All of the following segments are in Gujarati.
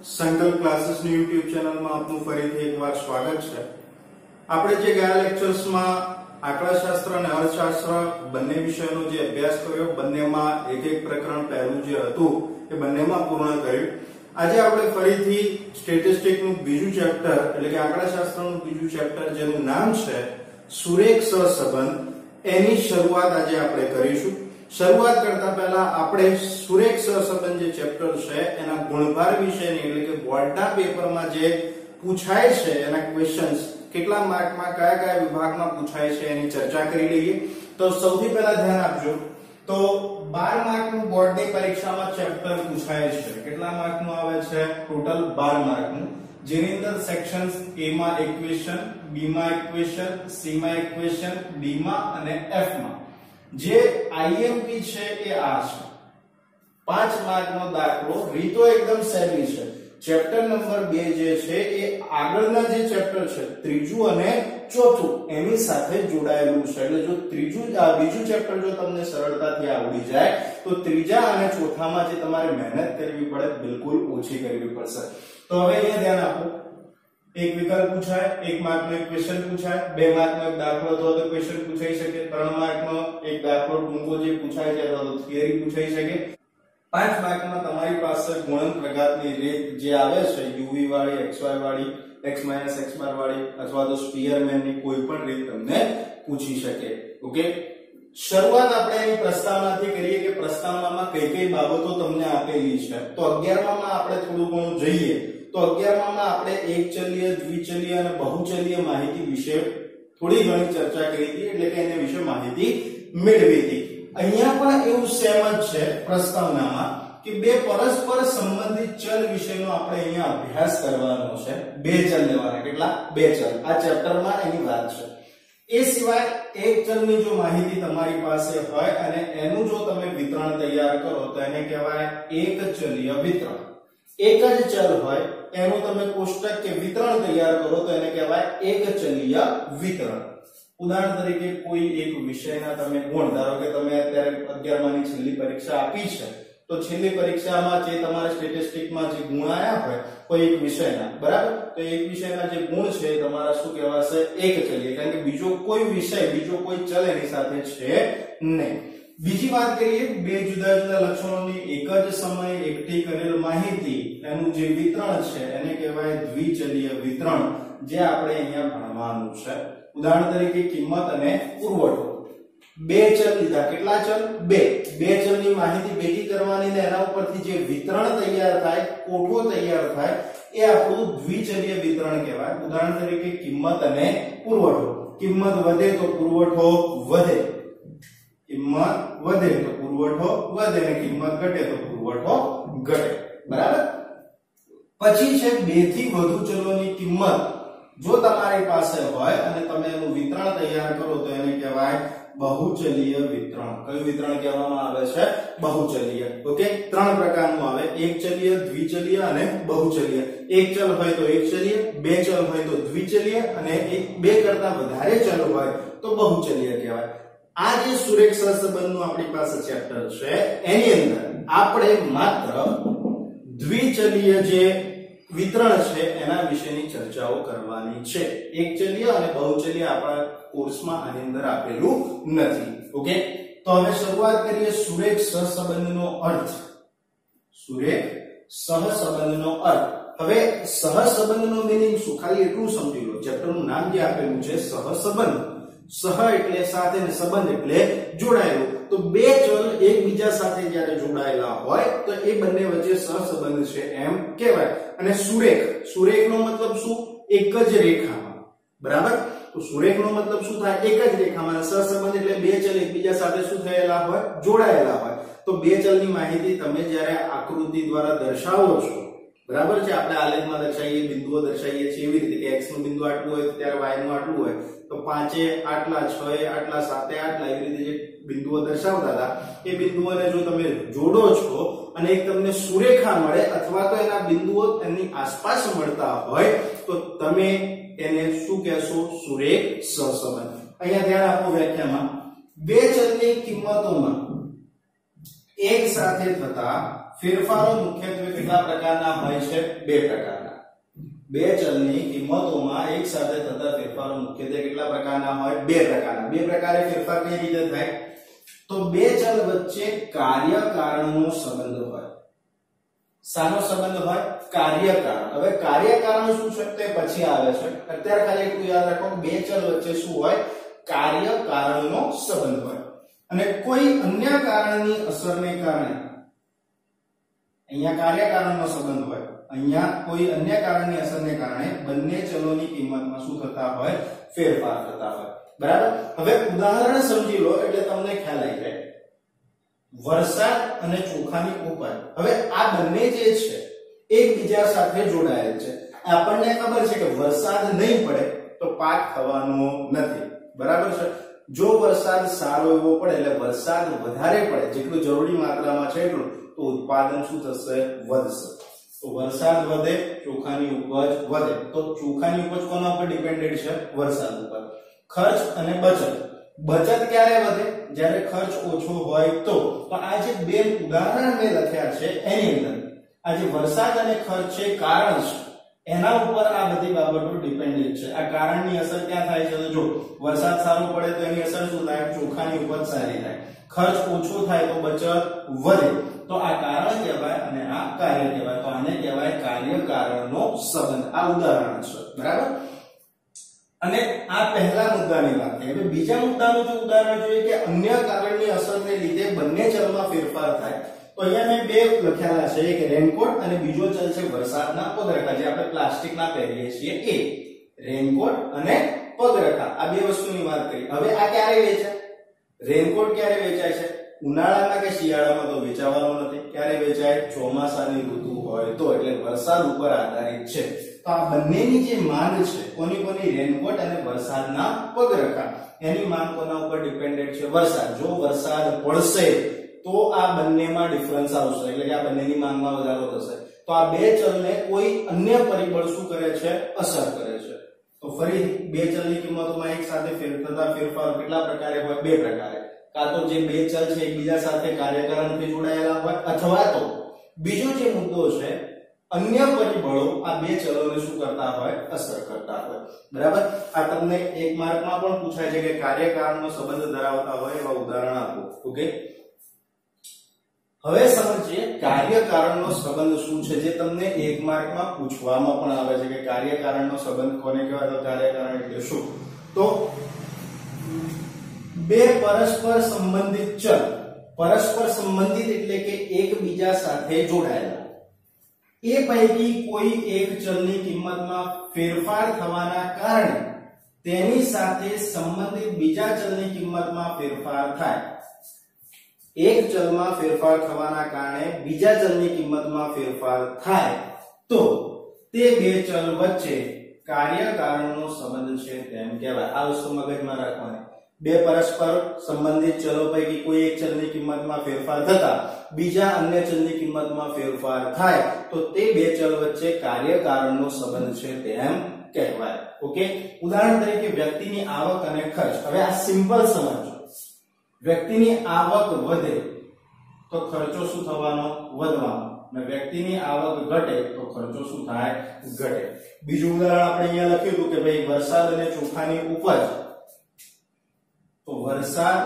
સંકલ્પ ક્લાસીસની YouTube ચેનલમાં આપનું ફરીથી એકવાર સ્વાગત છે। આપણે જે ગયા લેક્ચર્સમાં આંકડાશાસ્ત્ર અને અર્થશાસ્ત્ર બંને વિષયનો જે અભ્યાસ કર્યો, બંનેમાં એક એક પ્રકરણ પહેલું જે હતું એ બંનેમાં પૂર્ણ કર્યું। આજે આપણે ફરીથી સ્ટેટિસ્ટિક્સનું બીજું ચેપ્ટર એટલે કે આંકડાશાસ્ત્રનું બીજું ચેપ્ટર જેનું નામ છે સુરેખ સહસંબંધ, એની શરૂઆત આજે આપણે કરીશું। શરૂઆત કરતા પહેલા આપણે સુરેખ સહસંબંધ જે ચેપ્ટર છે એના ગુણભાર વિશેની એટલે કે બોર્ડના પેપરમાં જે પૂછાય છે એના ક્વેશ્ચન્સ કેટલા માર્કમાં કયા કયા વિભાગમાં પૂછાય છે એની ચર્ચા કરી લઈએ। તો સૌથી પહેલા ધ્યાન આપજો, તો 12 માર્કનું બોર્ડની પરીક્ષામાં ચેપ્ટર પૂછાય છે। કેટલા માર્કનું આવે છે? ટોટલ 12 માર્કનું, જેની અંદર સેક્શન્સ A માં ઇક્વેશન, B માં ઇક્વેશન, C માં ઇક્વેશન, D માં અને F માં। જે IMP છે એ આ છે 5 માર્કનો દાખલો। રીતો એકદમ સહેલી છે। ચેપ્ટર નંબર 2 જે છે એ આગળના જે ચેપ્ટર છે ત્રીજું અને ચોથું એની સાથે જોડાયેલું છે। એટલે જો બીજું ચેપ્ટર જો તમને સરળતાથી આવડી જાય તો ત્રીજા અને ચોથામાં જે તમારે મહેનત કરવી પડે બિલકુલ ઓછી કરવી પડશે। તો હવે અહીંયા ધ્યાન આપો, એક વિકલ્પ પૂછાય, 1 માર્કનો એક ક્વેશ્ચન પૂછાય, 2 માર્કનો એક દાખલો અથવા તો ક્વેશ્ચન પૂછાઈ શકે, 3 માર્કનો એક દાખલો ટૂંકો જે પૂછાય છે અથવા તો થિયરી પૂછાઈ શકે, 5 માર્કમાં તમારી પાસે ગુણન પ્રઘાતની રીત જે આવે છે UV વાળી, XY વાળી, x - x બાર વાળી અથવા તો સ્પીયરમેનની કોઈ પણ રીત તમને પૂછી શકે। ઓકે, શરૂઆત આપણે એની પ્રસ્તાવનાથી કરીએ કે પ્રસ્તાવનામાં કઈ કઈ બાબતો તમને આપેલી છે। તો 11માં આપણે થોડું ઘણું જોઈએ તો 11માં આપણે એકચલીય, દ્વિચલીય અને બહુચલીય માહિતી વિશે થોડી ઘણી ચર્ચા કરી હતી, એટલે કે એના વિશે માહિતી મેળવી હતી। અહીંયા પણ એવું સેમ જ છે પ્રસ્તાવનામાં કે બે પરસ્પર સંબંધિત ચલ વિશેનો આપણે અહીંયા અભ્યાસ કરવાનો છે। બે ચલ લેવાના, કેટલા? બે ચલ આ ચેપ્ટરમાં એની વાત છે। એ સિવાય એક ચલની જો માહિતી તમારી પાસે હોય અને એનું જો તમે વિતરણ તૈયાર કરો તો એને કહેવાય એકચલીય વિતરણ। એક જ ચલ હોય એનું તમે કોષ્ટક કે વિતરણ તૈયાર કરો તો એને કહેવાય એકચલીય વિતરણ। ઉદાહરણ તરીકે કોઈ એક વિષયના તમે ગુણ, ધારો કે તમે અત્યારે 11માની છેલ્લી પરીક્ષા આપી છે તો છેલ્લી પરીક્ષામાં જે તમારા સ્ટેટિસ્ટિક્સમાં જે ગુણ આયા હોય કોઈ એક વિષયના, બરાબર, તો એક વિષયના જે ગુણ છે એ તમારા શું કહેવાશે? એકચલીય, કારણ કે બીજો કોઈ વિષય, બીજો કોઈ ચલ એની સાથે છે નહીં। બીજી વાત કરીએ, બે જુદા જુદા લક્ષણોની એક જ સમયે એકઠી કરેલ માહિતી એનું જે વિતરણ છે એને કહેવાય દ્વિચલીય વિતરણ, જે આપણે અહીંયા ભણવાનું છે। ઉદાહરણ તરીકે કિંમત અને પુરવઠો, બે ચલ લીધા, કેટલા ચલ? બે ચલની માહિતી ભેગી કરવાની ને એના ઉપરથી જે વિતરણ તૈયાર થાય, કોઠો તૈયાર થાય એ આપણું દ્વિચલીય વિતરણ કહેવાય। ઉદાહરણ તરીકે કિંમત અને પુરવઠો, કિંમત વધે તો પુરવઠો વધે, કિંમત વધે તો પુરવઠો વધે અને કિંમત ઘટે તો પુરવઠો ઘટે, બરાબર। પછી છે બે થી વધુ ચલોની કિંમત જો તમારી પાસે હોય અને તમે એનું વિતરણ તૈયાર કરો તો એને કહેવાય બહુચલીય વિતરણ। કયું વિતરણ કહેવામાં આવે છે? બહુચલીય। ઓકે, 3 પ્રકારનું આવે, એકચલીય, દ્વિચલીય અને બહુચલીય। એક ચલ હોય તો એકચલીય, બે ચલ હોય તો દ્વિચલીય અને બે કરતા વધારે ચલ હોય તો બહુચલીય કહેવાય। આ જે સુરેખ સહસંબંધનું આપણી પાસે ચેપ્ટર છે એની અંદર આપણે માત્ર દ્વિચલીય જે વિતરણ છે એના વિશેની ચર્ચાઓ કરવાની છે। એકચલીય અને બહુચલીય આપણા કોર્સમાં આની અંદર આપેલું નથી। ઓકે, તો હવે શરૂઆત કરીએ સુરેખ સહસંબંધનો અર્થ। સુરેખ સહસંબંધનો અર્થ, હવે સહસંબંધનો મીનિંગ શું? ખાલી એટલું સમજી લો, ચેપ્ટરનું નામ જે આપેલું છે સહસંબંધ, સહ એટલે સાથે અને સંબંધ એટલે જોડાયેલું। તો બે ચલ એકબીજા સાથે જ્યારે જોડાયેલા હોય તો એ બંને વચ્ચે સહસંબંધ છે એમ કહેવાય। અને સુરેખનો મતલબ શું? એક જ રેખામાં, બરાબર। તો સુરેખનો મતલબ શું થાય? એક જ રેખામાં। સહસંબંધ એટલે બે ચલ એકબીજા સાથે શું થયેલા હોય? જોડાયેલા હોય। તો બે ચલની માહિતી તમે જ્યારે આકૃતિ દ્વારા દર્શાવો છો, બરાબર છે, આપણે આલેખમાં દર્શાવીએ, બિંદુઓ દર્શાવીએ છીએ એવી રીતે કે x નું બિંદુ આટલું હોય ત્યારે y નું આટલું હોય, તો 5 એ આટલા, 6 એ આટલા, 7 એ આટલા, એવી રીતે જે બિંદુઓ દર્શાવતા હતા એ બિંદુઓને જો તમે જોડો છો અને એક તમને સુરેખા મળે અથવા તો એના બિંદુઓ એની આસપાસ મળતા હોય તો તમે એને શું કહેશો? સુરેખ સહસંબંધ। અહીંયા ધ્યાન આપો, વ્યાખ્યામાં બે ચલની કિંમતોમાં એક સાથે થતા ફેરફારો મુખ્યત્વે કેટલા પ્રકારના હોય છે? બે પ્રકારના. બે ચલની કિંમતોમાં એક સાથે થતા ફેરફારો મુખ્યત્વે કેટલા પ્રકારના હોય? બે પ્રકારના. બે પ્રકારે ફેરફાર કઈ રીતે થાય? તો બે ચલ વચ્ચે કાર્ય કારણનો સંબંધ હોય. શાનો સંબંધ હોય? કાર્ય કારણ. હવે કાર્ય કારણ શું છે તે પછી આવે છે. અત્યારે ખાલી એટલું યાદ રાખો કે બે ચલ વચ્ચે શું હોય? કાર્ય કારણનો સંબંધ હોય. અને કોઈ અન્ય કારણની અસરને કારણે અહીંયા કાર્ય કારણનો સંબંધ હોય, અહીંયા કોઈ અન્ય કારણની અસરને કારણે બંને ચલોની કિંમતમાં શું થતા હોય? ફેરફાર થતા હોય. બરાબર. હવે ઉદાહરણ સમજી લો એટલે તમને ખ્યાલ આવી જાય. વરસાદ અને ચોખાની ઉપજ. હવે આ બંને જે છે એકબીજા સાથે જોડાયેલ છે. આપણને ખબર છે કે વરસાદ નહીં પડે તો પાક થવાનો નથી. બરાબર છે. જો વરસાદ સારો એવો પડે એટલે વરસાદ વધારે પડે, જેટલું જરૂરી માત્રામાં છે એટલું, તો ઉત્પાદન શું થશે? વધશે. તો વરસાદ વધે, ચોખાની ઉપજ વધે. તો ચોખાની ઉપજ કોના ઉપર ડિપેન્ડેન્ટ છે? વરસાદ ઉપર. ખર્ચ અને બચત. બચત ક્યારે વધે? જ્યારે ખર્ચ ઓછો હોય તો. આ જે બે ઉદાહરણ મેં લખ્યા છે એની અંદર આ જે વરસાદ અને ખર્ચ છે કારણ છે, એના ઉપર આ બધી બાબતો ડિપેન્ડન્ટ છે. આ કારણની અસર ક્યાં થાય છે? તો જો વરસાદ સારો પડે તો એની અસર શું થાય? ચોખાની ઉપજ સારી થાય. ખર્ચ ઓછો થાય તો બચત વધે. તો આ કારણ કહેવાય અને આ કાર્ય કહેવાય. તો આને કહેવાય કાર્ય કારણનો સંબંધ. આ ઉદાહરણ છે. બરાબર. અને આ પહેલા મુદ્દાની વાત થઈ. હવે બીજા મુદ્દાનું જો ઉદાહરણ જોઈએ કે અન્ય કારણની અસરને લીધે બંને ચલમાં ફેરફાર થાય. તો અહીંયા મેં બે લખ્યા છે, એક રેનકોટ અને બીજો ચલ છે વરસાદના પગરખા, જે આપણે પ્લાસ્ટિકના પહેરીએ છીએ એ. રેનકોટ અને પગરખા, આ બે વસ્તુની વાત કરી. હવે આ ક્યારે વેચાય? રેનકોટ ક્યારે વેચાય છે? ઉનાળામાં કે શિયાળામાં? તો વેચાવાનો નથી. ક્યારે વેચાય? ચોમાસાની ઋતુ હોય તો. એટલે વરસાદ ઉપર આધારિત છે. તો આ બંનેની જે માંગ છે, કોની કોની? રેનકોટ અને વરસાદના પગરખા. એની માંગ કોના ઉપર ડિપેન્ડન્ટ છે? વરસાદ. જો વરસાદ પડશે તો આ બંનેમાં ડિફરન્સ આવશે, એટલે કે આ બંનેની માંગમાં વધારો થશે. તો આ બે ચલને કોઈ અન્ય પરિબળ શું કરે છે? અસર કરે છે. તો ફરી બે ચલની કિંમતોમાં એક સાથે થતા ફેરફાર કેટલા પ્રકારે હોય? બે પ્રકારે. કાં તો જે બે ચલ છે એકબીજા સાથે કાર્યકારણથી જોડાયેલા હોય, અથવા તો બીજો જે મુદ્દો છે અન્ય પરિબળો આ બે ચલોને શું કરતા હોય? અસર કરતા હોય. બરાબર. આ તમને એક માર્કમાં પણ પૂછાય છે કે કાર્યકારણનો સંબંધ ધરાવતા હોય એવા ઉદાહરણ આપો. ઓકે. હવે સમજીએ કાર્યકારણનો સંબંધ શું છે, જે તમને એક માર્કમાં પૂછવામાં પણ આવે છે કે કાર્યકારણનો સંબંધ કોને કહેવાય? તો કાર્યકારણ એટલે શું? તો બે પરસ્પર સંબંધિત ચલ, પરસ્પર સંબંધિત એટલે કે એકબીજા સાથે જોડાયેલા, એ પૈકી કોઈ એક ચલની કિંમતમાં ફેરફાર થવાના કારણે તેની સાથે સંબંધિત બીજા ચલની કિંમતમાં ફેરફાર થાય. એક ચલમાં ફેરફાર થવાના કારણે બીજા ચલની કિંમતમાં ફેરફાર થાય તો તે બે ચલ વચ્ચે કાર્યકારણનો સંબંધ છે તેમ કહેવાય. આ વસ્તુ મગજમાં રાખવાની. બે પરસ્પર સંબંધિત ચલો પૈકી કોઈ એક ચલની કિંમતમાં ફેરફાર થતા બીજા અન્ય ચલની કિંમતમાં ફેરફાર થાય તો તે બે ચલ વચ્ચે કાર્યકારણનો સંબંધ છે તેમ કહેવાય. ઓકે. ઉદાહરણ તરીકે વ્યક્તિની આવક અને ખર્ચ. હવે આ સિમ્પલ સમજો. વ્યક્તિની આવક વધે તો ખર્ચો શું થવાનો? વધવાનો. અને વ્યક્તિની આવક ઘટે તો ખર્ચો શું થાય? ઘટે. બીજું ઉદાહરણ આપણે અહીંયા લખ્યું હતું કે ભાઈ વરસાદ અને ચોખાની ઉપજ. તો વરસાદ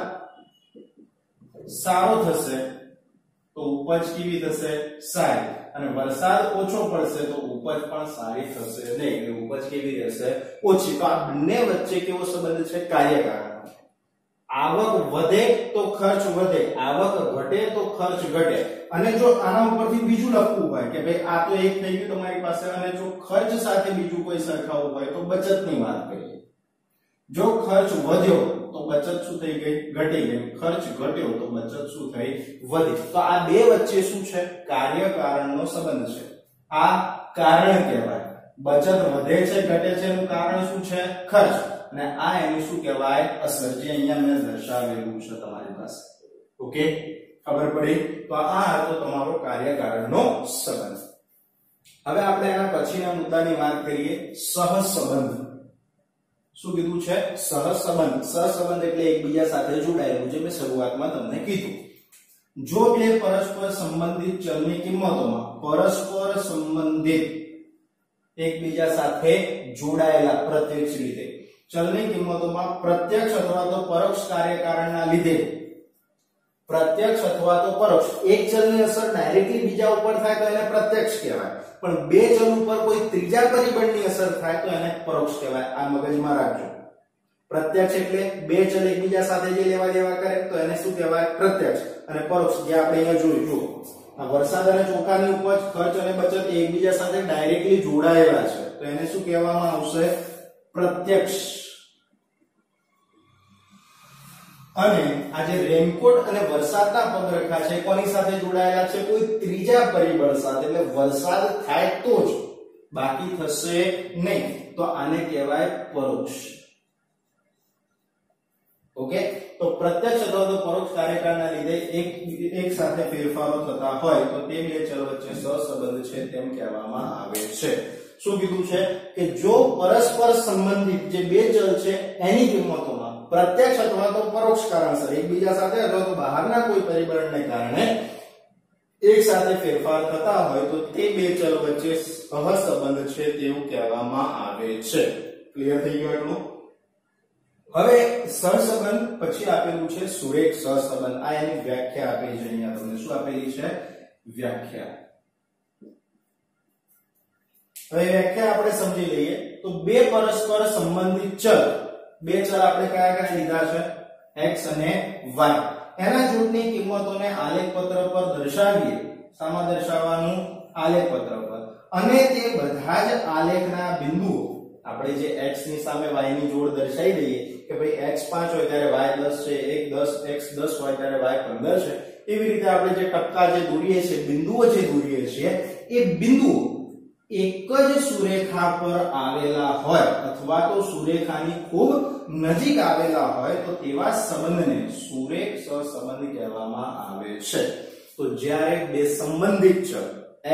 સારો થશે તો ઉપજ કેવી થશે? સારી. અને વરસાદ ઓછો પડશે તો ઉપજ પણ સારી થશે નહીં, એટલે ઉપજ કેવી રહેશે? ઓછી. તો આ બંને વચ્ચે કેવો સંબંધ છે? કાર્યકારણ. આવક વધે તો ખર્ચ વધે, આવક ઘટે તો ખર્ચ ઘટે. અને જો આના ઉપરથી બીજું લખવું હોય કે ભાઈ આ તો એક થઈ ગયું તમારી પાસે, અને જો ખર્ચ સાથે બીજું કોઈ સરખાવવું હોય તો બચતની વાત કરીએ. જો ખર્ચ વધ્યો તો બચત શું થઈ ગઈ? ઘટી ગઈ. ખર્ચ ઘટ્યો તો બચત શું થઈ? વધી. તો આ બે વચ્ચે શું છે? કાર્યકારણનો સંબંધ છે. આ કારણ કહેવાય. બચત વધે છે ઘટે છે એનું કારણ શું છે? ખર્ચ. અને આ એનું શું કહેવાય? અસર, જે અહીંયા મેં દર્શાવેલું છે તમારી પાસે. ઓકે. ખબર પડી? તો આ હતો તમારો કાર્યકારણનો સંબંધ. હવે આપણે એના પછીના મુદ્દાની વાત કરીએ, સહસંબંધ. શું કીધું છે? સહસંબંધ. સહસંબંધ એટલે એકબીજા સાથે જોડાયેલું, જે મેં શરૂઆતમાં તમને કીધું. જો બે પરસ્પર સંબંધિત ચલની કિંમતોમાં પરસ્પર સંબંધિત એકબીજા સાથે જોડાયેલા પ્રત્યક્ષ રીતે ચલની કિંમતોમાં પ્રત્યક્ષ અથવા તો પરોક્ષ કાર્યકારણના લીધે પ્રત્યક્ષ અથવા તો પરોક્ષ એક ચલની અસર ડાયરેક્ટલી બીજા ઉપર થાય તો એને પ્રત્યક્ષ કહેવાય, પણ બે ચલ ઉપર કોઈ ત્રીજા પરિબળની અસર થાય તો એને પરોક્ષ કહેવાય. આ મગજમાં રાખજો. પ્રત્યક્ષ એટલે બે ચલ એકબીજા સાથે જે લેવા દેવા કરે તો એને શું કહેવાય? પ્રત્યક્ષ. અને પરોક્ષ જે આપણે અહીંયા જોયું, જુઓ આ વરસાદ અને ચોખાની ઉપજ, ખર્ચ અને બચત એકબીજા સાથે ડાયરેક્ટલી જોડાયેલા છે તો એને શું કહેવામાં આવશે? પ્રત્યક્ષ. અને આ જે રેનકોટ અને વરસાદના પગરખા છે કોની સાથે જોડાયેલા છે? કોઈ ત્રીજા પરિબળ સાથે. એટલે વરસાદ થાય તો જ, બાકી થશે નહીં, તો આને કહેવાય પરોક્ષ. ઓકે, તો પ્રત્યક્ષ અથવા તો પરોક્ષ કાર્યકારણના લીધે એક સાથે ફેરફારો થતા હોય તો તે બે ચલ વચ્ચે સહસંબંધ છે તેમ કહેવામાં આવે છે. શું કીધું છે કે જો પરસ્પર સંબંધિત જે બે ચલ છે એની કિંમતોમાં પ્રત્યક્ષ અથવા તો પરોક્ષ કારણસર એકબીજા સાથે અથવા તો બહારના કોઈ પરિબળને કારણે એક સાથે ફેરફાર થતા હોય તો તે બે ચલ વચ્ચે સહસંબંધ છે તેવું કહેવામાં આવે છે. ક્લિયર થઈ ગયું એટલું? હવે સહસંબંધ પછી આપેલું છે સુરેખ સહસંબંધ. આ એની વ્યાખ્યા આપેલી છે. અહીંયા તમને શું આપેલી છે? વ્યાખ્યા. હવે વ્યાખ્યા આપણે સમજી લઈએ તો બે પરસ્પર સંબંધિત ચલ, બે ચલ આપણે કયા કયા લીધા છે? x અને y. એના જોડની કિંમતોને આલેખપત્ર પર દર્શાવીએ. શામાં દર્શાવવાનું? આલેખપત્ર પર. અને તે બધા જ આલેખના બિંદુઓ આપણે જે x ની સામે y ની જોડ દર્શાવી દઈએ કે ભાઈ x 5 હોય ત્યારે y 10 છે, 1 10 x 10 હોય ત્યારે y 15 છે. એવી રીતે આપણે જે ટપકા જે દોરીએ છીએ, બિંદુઓ જે દોરીએ છીએ, એ બિંદુઓ એક જ સુરેખા પર આવેલા હોય અથવા તો સુરેખાની ખૂબ નજીક આવેલા હોય તો તેવા સંબંધને સુરેખ સહસંબંધ કહેવામાં આવે છે. તો જ્યારે બે સંબંધિત ચલ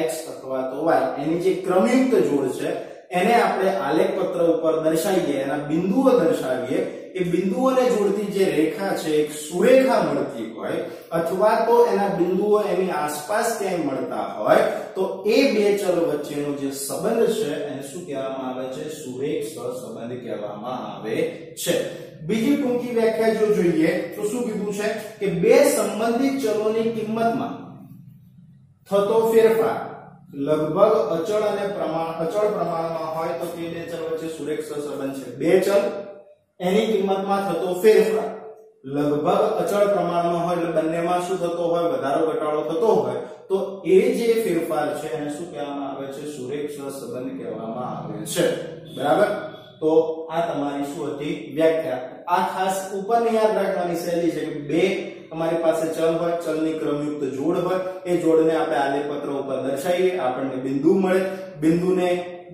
x અથવા તો y એની જે ક્રમયુક્ત જોડ છે એને આપણે આલેખપત્ર ઉપર દર્શાવીએ, એના બિંદુઓ દર્શાવીએ, એ બિંદુઓને જોડતી જે રેખા છે એક સુરેખા મળતી હોય અથવા તો એના બિંદુઓ એની આસપાસ ક્યાંય મળતા હોય તો એ બે ચલ વચ્ચેનો જે સંબંધ છે એને શું કહેવામાં આવે છે? સુરેખ સહસંબંધ કહેવામાં આવે છે. બીજી ટૂંકી વ્યાખ્યા જો જોઈએ તો શું કીધું છે કે બે સંબંધિત ચલોની કિંમતમાં થતો ફેરફાર લગભગ અચળ પ્રમાણમાં હોય તો તે બે ચલ વચ્ચે સુરેખ સહસંબંધ છે. બે ચલ એની કિંમતમાં થતો ફેરફાર લગભગ અચળ પ્રમાણમાં હોય એટલે બંનેમાં શું થતો હોય? વધારો ઘટાડો થતો હોય તો એ જે ફેરફાર છે એને શું કહેવામાં આવે છે? સુરેખ સહસંબંધ કહેવામાં આવે છે. બરાબર? તો આ તમારી શું હતી? વ્યાખ્યા. આ ખાસ ઉપરની યાદ રાખવાની શૈલી છે કે બે તમારી પાસે ચલ હોય, ચલની ક્રમયુક્ત જોડ હોય, એ જોડને આપણે આલેખપત્ર ઉપર દર્શાવીએ, આપણને બિંદુ મળે, બિંદુને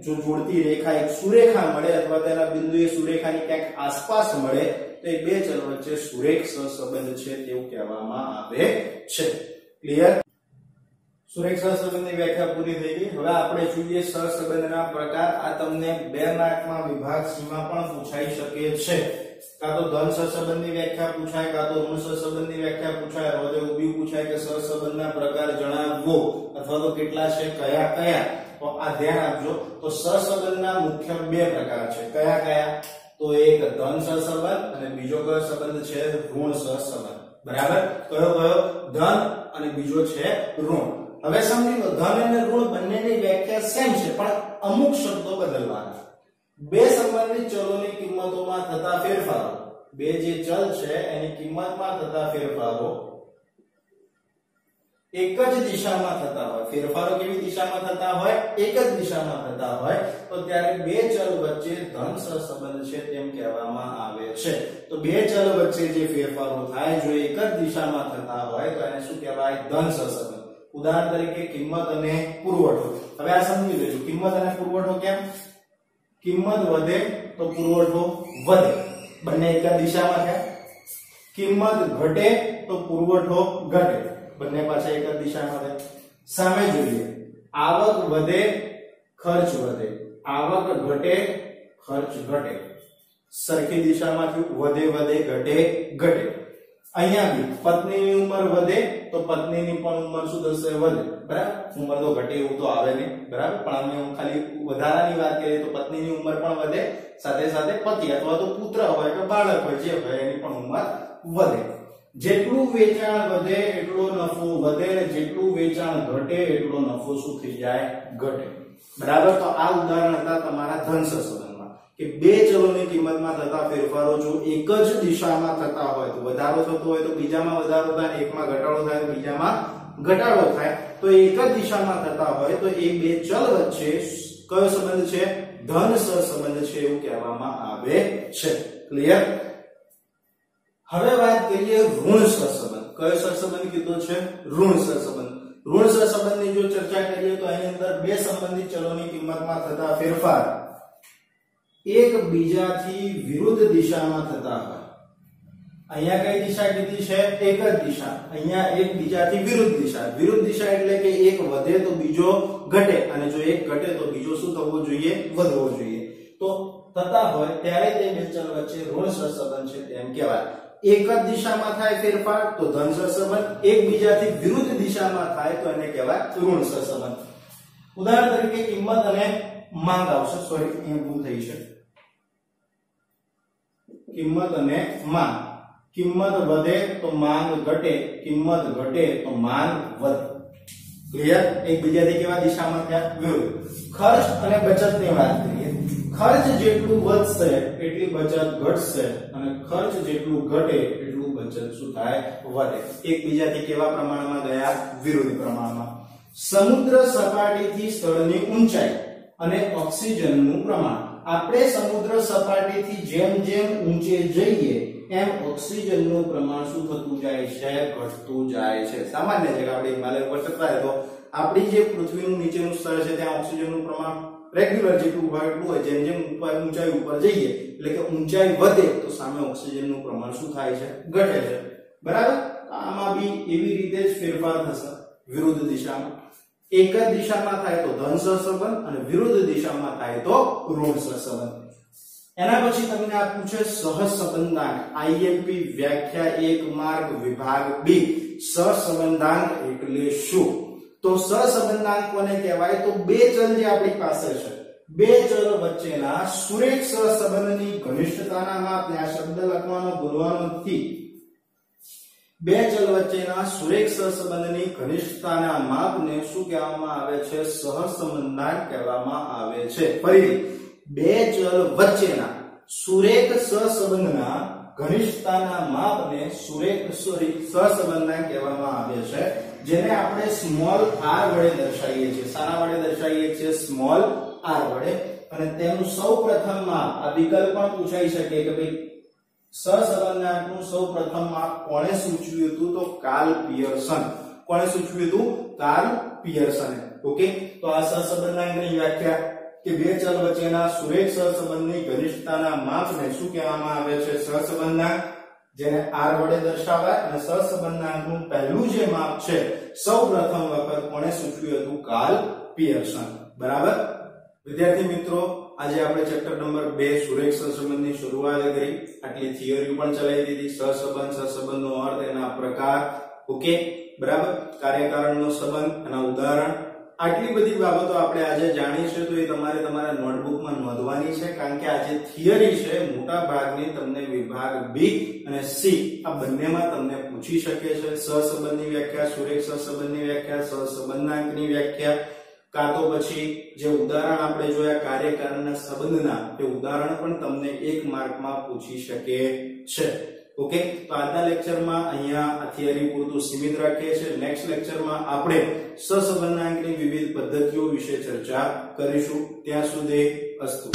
જો જોડતી રેખા એક સુરેખા મળે અથવા તેના બિંદુ એ સુરેખાની ક્યાંક આસપાસ મળે તો એ બે ચલ વચ્ચે સુરેખ સહસંબંધ છે તેવું કહેવામાં આવે છે. ક્લિયર? સુરેખ સહસંબંધની વ્યાખ્યા પૂરી થઈ ગઈ. હવે આપણે જોઈએ સહસંબંધના પ્રકાર. આ તમને 2 માર્કમાં વિભાગ સીમાં પણ પૂછાઈ શકે છે. કાં તો ધન સહસંબંધની વ્યાખ્યા પૂછાય, કાં તો ઋણ સહસંબંધની વ્યાખ્યા પૂછાય, રોજે ઊભી પૂછાય કે સહસંબંધના પ્રકાર જણાવો અથવા તો કેટલા છે, કયા કયા. તો આ ધ્યાન આપજો. તો સહસંબંધના મુખ્ય 2 પ્રકાર છે. કયા કયા? તો એક ધન સહસંબંધ અને બીજો કયો સંબંધ છે? ઋણ સહસંબંધ. બરાબર? કયો? ધન અને બીજો છે ઋણ. હવે સમજી લો, ધન અને ઋણ બંનેની વ્યાખ્યા સેમ છે પણ અમુક શબ્દો બદલવાના. બે સંબંધિત ચલોની કિંમતોમાં થતા ફેરફારો, બે જે ચલ છે એની કિંમતમાં થતા ફેરફારો એક જ દિશામાં થતા હોય. ફેરફારો કેવી દિશામાં થતા હોય? એક જ દિશામાં થતા હોય તો ત્યારે બે ચલ વચ્ચે ધન સહસંબંધ છે તેમ કહેવામાં આવે છે. તો બે ચલ વચ્ચે જે ફેરફારો થાય જો એક જ દિશામાં થતા હોય તો એને શું કહેવાય? ધન સહસંબંધ. ઉદાહરણ તરીકે કિંમત અને પુરવઠો. હવે આ સમજી લેજો. કિંમત અને પુરવઠો કેમ? કિંમત વધે તો પુરવઠો વધે, બંને એક જ દિશામાં છે. કિંમત ઘટે તો પુરવઠો ઘટે, બંને પાછા એક જ દિશામાં છે. સામે જોઈએ, આવક વધે ખર્ચ વધે, આવક ઘટે ખર્ચ ઘટે. સરખી દિશામાં વધે ઘટે ઘટે. અહીંયા બી પત્નીની ઉંમર વધે તો પત્નીની પણ ઉંમર શું થશે વધે બરાબર ઉંમર તો ઘટે એવું તો આવે નહીં બરાબર પણ અમે ખાલી વધારાની વાત કરીએ તો પત્નીની ઉંમર પણ વધે સાથે સાથે પતિ અથવા તો પુત્ર હોય કે બાળક હોય જે હોય એની પણ ઉંમર વધે જેટલું વેચાણ વધે એટલો નફો વધે અને જેટલું વેચાણ ઘટે એટલો નફો શું થઈ જાય ઘટે બરાબર તો આ ઉદાહરણ હતા તમારા ધન સંબંધમાં કે બે ચલોની કિંમતમાં થતા ફેરફારો જો એક જ દિશામાં થતા હોય તો વધારો થતો હોય તો બીજામાં વધારો થાય એકમાં ઘટાડો થાય તો બીજામાં ઘટાડો થાય તો એક જ દિશામાં થતા હોય તો એ બે ચલ વચ્ચે કયો સંબંધ છે ધન સહસંબંધ છે એવું કહેવામાં આવે છે ક્લિયર હવે વાત કરીએ ઋણ સહસંબંધ કયો સહસંબંધ કીધો છે ઋણ સહસંબંધ ઋણ સહસંબંધની જો ચર્ચા કરીએ તો અહીં અંદર બે સંબંધિત ચલોની કિંમતમાં થતા ફેરફાર એકબીજાથી વિરુદ્ધ દિશામાં થતા હોય અહીંયા કઈ દિશા કીધી છે એક જ દિશા અહીંયા એકબીજાથી વિરુદ્ધ દિશા એટલે કે એક વધે તો બીજો ઘટે અને જો એક ઘટે તો બીજો શું થવો જોઈએ વધવો જોઈએ તો થતા હોય ત્યારે તે બે ચલ વચ્ચે ઋણ સહસંબંધ છે તેમ કહેવાય એક જ દિશામાં થાય ફેરફાર તો ધન સહસંબંધ એકબીજાથી વિરુદ્ધ દિશામાં થાય તો એને કહેવાય ઋણ સહસંબંધ ઉદાહરણ તરીકે કિંમત અને માંગ આવશે સોરી અહીંયા ભૂલ થઈ છે કિંમત અને માંગ કિંમત વધે તો માંગ ઘટે કિંમત ઘટે તો માંગ વધે ક્લિયર એકબીજાથી કેવા દિશામાં થયા વિરુદ્ધ ખર્ચ અને બચતની વાત કરીએ ખર્ચ જેટલું વધશે એટલી બચત ઘટશે અને ખર્ચ જેટલું ઘટે એટલું બચત શું થાય વધે એકબીજાથી કેવા પ્રમાણમાં ગયા વિરુદ્ધ પ્રમાણમાં સમુદ્ર સપાટીથી સ્થળની ઊંચાઈ અને ઓક્સિજનનું પ્રમાણ આપણે સમુદ્ર સપાટીથી જેમ જેમ ઊંચે જઈએ એમ ઓક્સિજનનું પ્રમાણ શું થતું જાય છે ઘટતું જાય છે સામાન્ય છે કે આપણે હિમાલય પર ચડતા હોય તો આપણી જે પૃથ્વીનું નીચેનું સ્તર છે ત્યાં ઓક્સિજનનું પ્રમાણ રેગ્યુલર જેટલું હોય એટલું હોય જેમ જેમ ઊંચાઈ ઉપર જઈએ એટલે કે ઊંચાઈ વધે તો સામે ઓક્સિજનનું પ્રમાણ શું થાય છે ઘટે છે બરાબર આમાં બી એવી રીતે જ ફેરફાર થશે વિરુદ્ધ દિશામાં એક જ દિશામાં થાય તો ધન સહસંબંધ અને વિરુદ્ધ દિશામાં થાય તો ઋણ સહસંબંધ એના પછી તમને આપ્યું છે સહસંબંધાંક આઈએમપી વ્યાખ્યા 1 માર્ક વિભાગ બી સહસંબંધાંક એટલે શું તો સહસંબંધાંક કોને કહેવાય તો બે ચલ જે આપણી પાસે છે બે ચલ વચ્ચેના સુરેખ સહસંબંધની ઘનિષ્ઠતાના માપને આ શબ્દ લખવાનો ભૂલવાનો નથી બે ચલ વચ્ચેના સુરેખ સહસંબંધની ઘનિષ્ઠતાના માપને શું કહેવામાં આવે છે સહસંબંધાંક કહેવામાં આવે છે ફરીથી બે ચલ વચ્ચેના સુરેખ સહસંબંધના ઘનિષ્ઠતાના માપને સહસંબંધાંક કહેવામાં આવે છે જેને આપણે સ્મોલ r વડે દર્શાવીએ છીએ શાના વડે દર્શાવીએ છીએ સ્મોલ r વડે અને તેનું સૌપ્રથમ માપ આ વિકલ્પ પણ પૂછાઈ શકે કે ભાઈ સહસંબંધાંકનું સૌપ્રથમ માપ કોણે સૂચવ્યું હતું તો કાર્લ પિયર્સન કોણે સૂચવ્યું હતું કાર્લ પિયર્સને ઓકે તો આ સહસંબંધાંકની વ્યાખ્યા કે બે ચલ વચ્ચેના સુરેખ સહસંબંધની ઘનિષ્ઠતાના માપને શું કહેવામાં આવે છે સહસંબંધાંક જેને r વડે દર્શાવાય અને સહસંબંધાંકનું પહેલું જે માપ છે સૌપ્રથમ વખત કોણે સૂચવ્યું હતું કાર્લ પિયર્સન બરાબર વિદ્યાર્થી મિત્રો આજે આપણે ચેપ્ટર નંબર 2 સુરેખ સહસંબંધની શરૂઆત કરી આટલી થિયરી પણ ચલાવી દીધી સહસંબંધનો અર્થ એના પ્રકાર ઓકે બરાબર કાર્યકારણનો સંબંધ અને ઉદાહરણ આટલી બધી બાબતો આપણે આજે જાણી છે તો એ તમારે તમારા નોટબુકમાં નોંધવાની છે કારણ કે આ જે થિયરી છે મોટા ભાગની તમને વિભાગ બી અને સી આ બંનેમાં તમને પૂછી શકે છે સહસંબંધની વ્યાખ્યા સુરેખ સહસંબંધની વ્યાખ્યા સહસંબંધાંકની વ્યાખ્યા કાં તો પછી જે ઉદાહરણ આપણે જોયા કાર્યકારણના સંબંધના તે ઉદાહરણ પણ તમને 1 માર્કમાં પૂછી શકે છે ઓકે તો આજના લેક્ચરમાં અહીંયા આ થિયરી પૂરતું સીમિત રાખીએ છીએ નેક્સ્ટ લેક્ચરમાં આપણે સહસંબંધાંકની વિવિધ પદ્ધતિઓ વિશે ચર્ચા કરીશું ત્યાં સુધી અસ્તુ